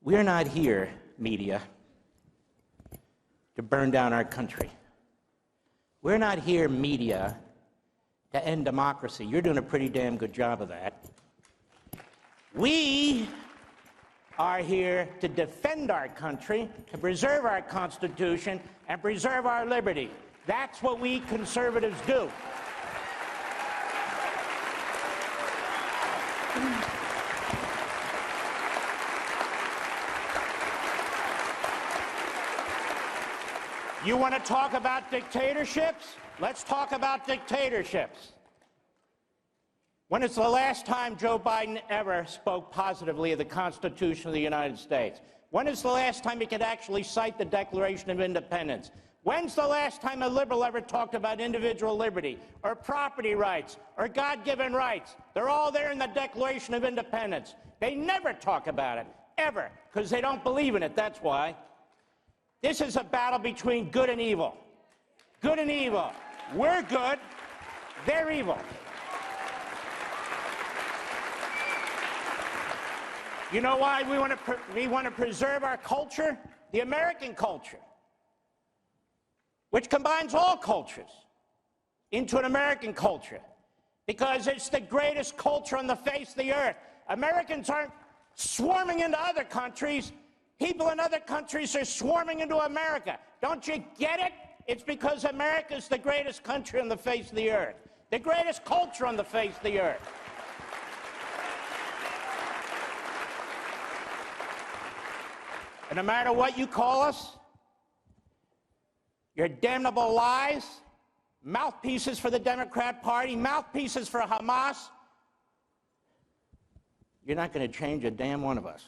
We're not here, media, to burn down our country. We're not here, media, to end democracy. You're doing a pretty damn good job of that. We are here to defend our country, to preserve our Constitution, and preserve our liberty. That's what we conservatives do. You want to talk about dictatorships? Let's talk about dictatorships. When is the last time Joe Biden ever spoke positively of the Constitution of the United States? When is the last time he could actually cite the Declaration of Independence? When's the last time a liberal ever talked about individual liberty or property rights or God-given rights? They're all there in the Declaration of Independence. They never talk about it, ever, because they don't believe in it, that's why. This is a battle between good and evil. Good and evil. We're good, they're evil. You know why we want to preserve our culture? The American culture, which combines all cultures into an American culture, because it's the greatest culture on the face of the earth. Americans aren't swarming into other countries. People in other countries are swarming into America. Don't you get it? It's because America is the greatest country on the face of the earth, the greatest culture on the face of the earth. And no matter what you call us, your damnable lies, mouthpieces for the Democrat Party, mouthpieces for Hamas, you're not going to change a damn one of us.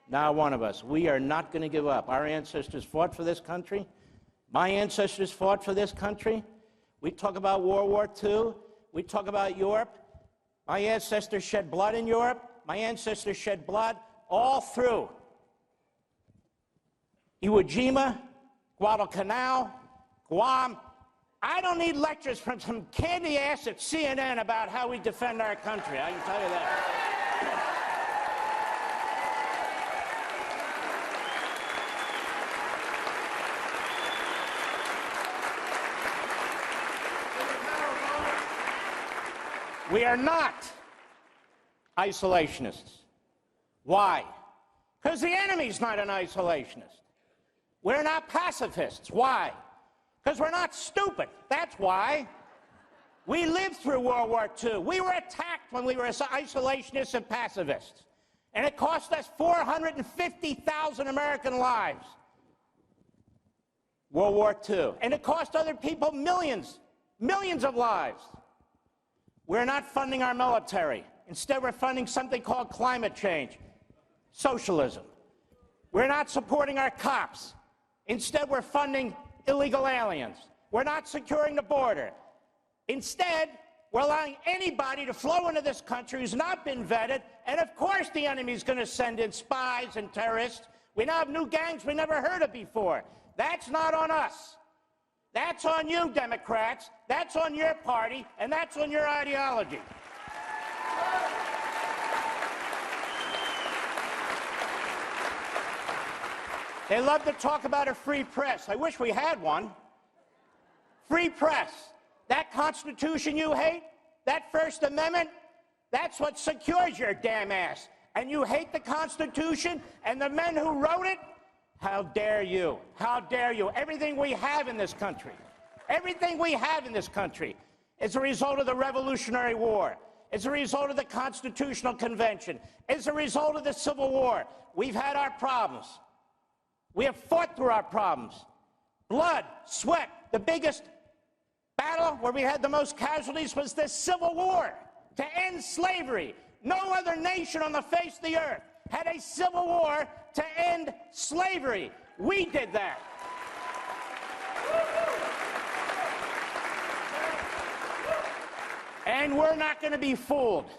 Not one of us. We are not going to give up. Our ancestors fought for this country. My ancestors fought for this country. We talk about World War II. We talk about Europe. My ancestors shed blood in Europe. My ancestors shed blood all through Iwo Jima, Guadalcanal, Guam. I don't need lectures from some candy ass at CNN about how we defend our country. I can tell you that. We are not isolationists. Why? Because the enemy's not an isolationist. We're not pacifists. Why? Because we're not stupid. That's why. We lived through World War II. We were attacked when we were isolationists and pacifists. And it cost us 450,000 American lives. World War II. And it cost other people millions of lives. We're not funding our military. Instead, we're funding something called climate change, socialism. We're not supporting our cops. Instead, we're funding illegal aliens. We're not securing the border. Instead, we're allowing anybody to flow into this country who's not been vetted, and of course the enemy's going to send in spies and terrorists. We now have new gangs we never heard of before. That's not on us. That's on you, Democrats. That's on your party, and that's on your ideology. They love to talk about a free press. I wish we had one. Free press. That Constitution you hate, that First Amendment, that's what secures your damn ass. And you hate the Constitution and the men who wrote it? How dare you? How dare you? Everything we have in this country, everything we have in this country is a result of the Revolutionary War. It's a result of the Constitutional Convention. It's a result of the Civil War. We've had our problems. We have fought through our problems. Blood, sweat. The biggest battle where we had the most casualties was the Civil War to end slavery. No other nation on the face of the earth had a civil war to end slavery. We did that. And we're not going to be fooled.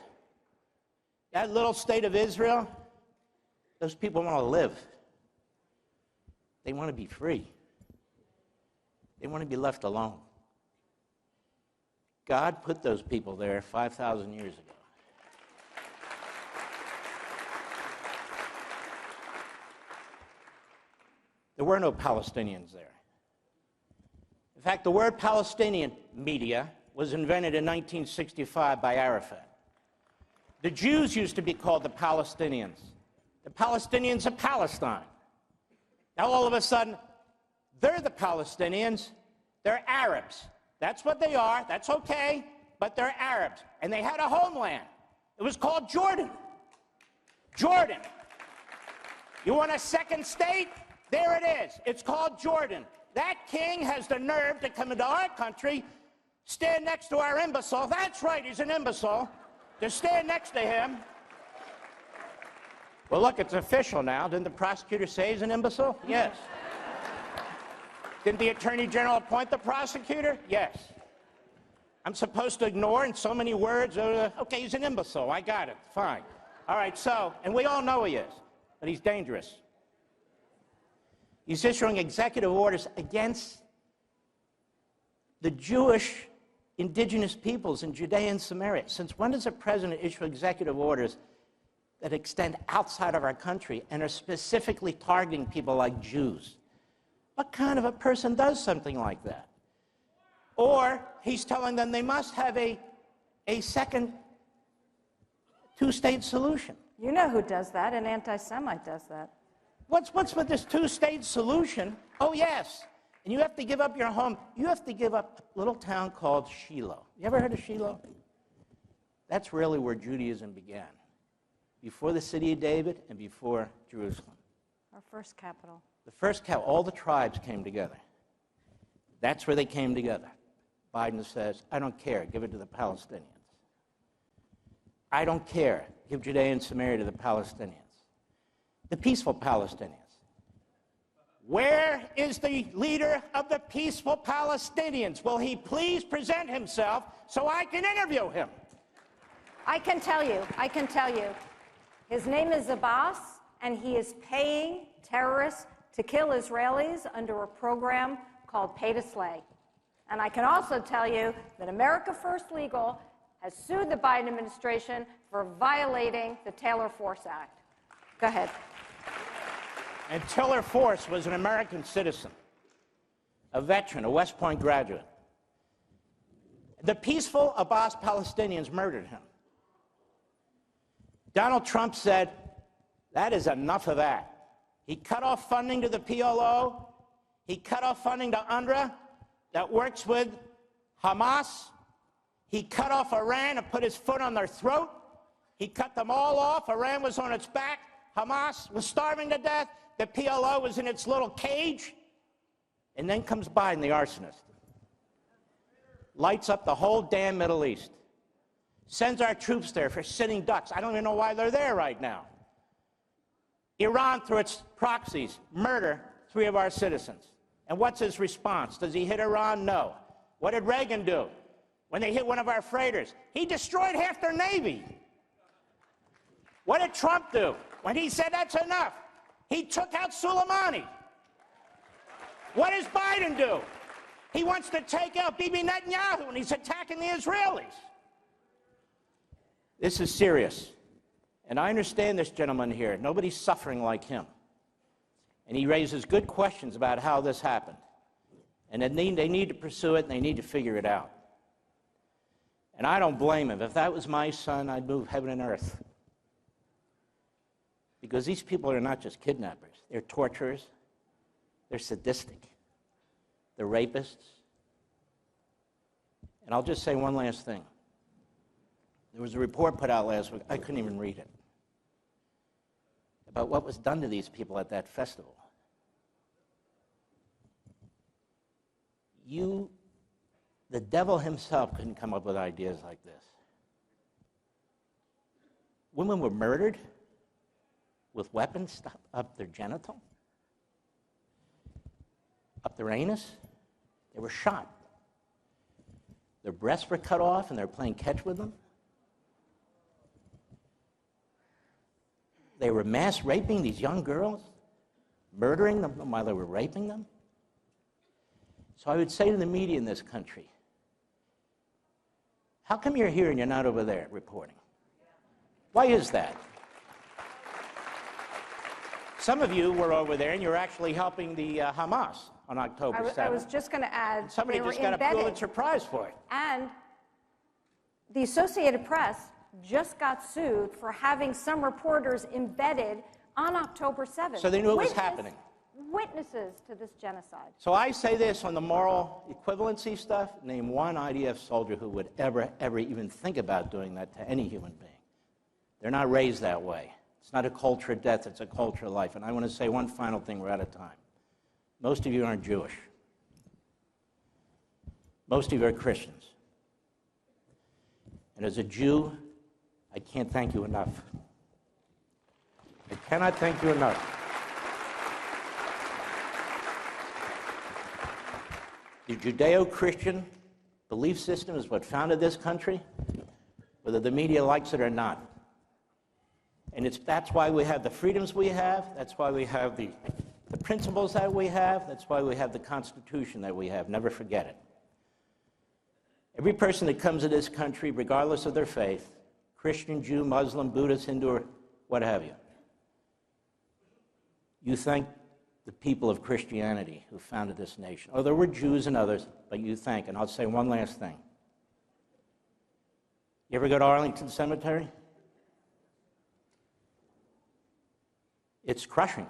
That little state of Israel, those people want to live. They want to be free. They want to be left alone. God put those people there 5,000 years ago. There were no Palestinians there. In fact, the word Palestinian, media, was invented in 1965 by Arafat. The Jews used to be called the Palestinians. The Palestinians of Palestine. Now all of a sudden, they're the Palestinians. They're Arabs. That's what they are. That's okay. But they're Arabs. And they had a homeland. It was called Jordan. Jordan. You want a second state? There it is. It's called Jordan. That king has the nerve to come into our country, stand next to our imbecile. That's right, he's an imbecile. To stand next to him. Well, look, it's official now. Didn't the prosecutor say he's an imbecile? Yes. Didn't the Attorney General appoint the prosecutor? Yes. I'm supposed to ignore in so many words, okay, he's an imbecile. I got it. Fine. All right, so, and we all know he is, but he's dangerous. He's issuing executive orders against the Jewish indigenous peoples in Judea and Samaria. Since when does a president issue executive orders that extend outside of our country and are specifically targeting people like Jews? What kind of a person does something like that? Or he's telling them they must have a second two-state solution. You know who does that? An anti-Semite does that. What's with this two-state solution? Oh, yes. And you have to give up your home. You have to give up a little town called Shiloh. You ever heard of Shiloh? That's really where Judaism began, before the city of David and before Jerusalem. Our first capital. The first capital, all the tribes came together. That's where they came together. Biden says, I don't care, give it to the Palestinians. I don't care, give Judea and Samaria to the Palestinians. The peaceful Palestinians. Where is the leader of the peaceful Palestinians? Will he please present himself so I can interview him? I can tell you. His name is Abbas, and he is paying terrorists to kill Israelis under a program called Pay to Slay. And I can also tell you that America First Legal has sued the Biden administration for violating the Taylor Force Act. Go ahead. And Taylor Force was an American citizen, a veteran, a West Point graduate. The peaceful Abbas Palestinians murdered him. Donald Trump said, that is enough of that. He cut off funding to the PLO. He cut off funding to UNRWA that works with Hamas. He cut off Iran and put his foot on their throat. He cut them all off. Iran was on its back. Hamas was starving to death. The PLO was in its little cage. And then comes Biden, the arsonist. Lights up the whole damn Middle East. Sends our troops there for sitting ducks. I don't even know why they're there right now. Iran, through its proxies, murder 3 of our citizens. And what's his response? Does he hit Iran? No. What did Reagan do when they hit one of our freighters? He destroyed half their Navy. What did Trump do when he said that's enough? He took out Soleimani. What does Biden do? He wants to take out Bibi Netanyahu and he's attacking the Israelis. This is serious. And I understand this gentleman here. Nobody's suffering like him. And he raises good questions about how this happened. And they need to pursue it and they need to figure it out. And I don't blame him. If that was my son, I'd move heaven and earth. Because these people are not just kidnappers. They're torturers. They're sadistic. They're rapists. And I'll just say one last thing. There was a report put out last week, I couldn't even read it, about what was done to these people at that festival. The devil himself couldn't come up with ideas like this. Women were murdered with weapons stuck up their genital, up their anus. They were shot. Their breasts were cut off and they were playing catch with them. They were mass raping these young girls, murdering them while they were raping them. So I would say to the media in this country, how come you're here and you're not over there reporting? Why is that? Some of you were over there, and you're actually helping the Hamas on October 7th. I was just going to add, Somebody just got a Pulitzer Prize for it. And the Associated Press just got sued for having some reporters embedded on October 7th. So they knew it was happening. Witnesses to this genocide. So I say this on the moral equivalency stuff, name one IDF soldier who would ever even think about doing that to any human being. They're not raised that way. It's not a culture of death, it's a culture of life. And I want to say one final thing, we're out of time. Most of you aren't Jewish. Most of you are Christians. And as a Jew, I can't thank you enough. I cannot thank you enough. The Judeo-Christian belief system is what founded this country, whether the media likes it or not. And that's why we have the freedoms we have, that's why we have the principles that we have, that's why we have the Constitution that we have. Never forget it. Every person that comes to this country, regardless of their faith, Christian, Jew, Muslim, Buddhist, Hindu, or what have you, you thank the people of Christianity who founded this nation. Oh, there were Jews and others, but you thank. And I'll say one last thing. You ever go to Arlington Cemetery? It's crushing.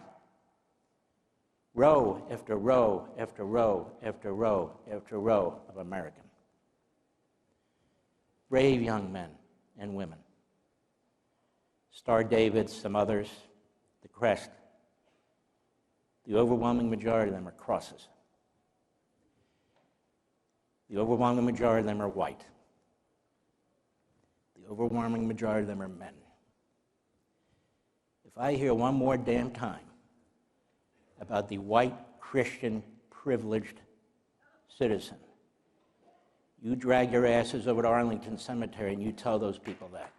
Row after row after row after row after row of American. Brave young men and women. Star David, some others, the crest. The overwhelming majority of them are crosses. The overwhelming majority of them are white. The overwhelming majority of them are men. If I hear one more damn time about the white, Christian, privileged citizen, you drag your asses over to Arlington Cemetery and you tell those people that.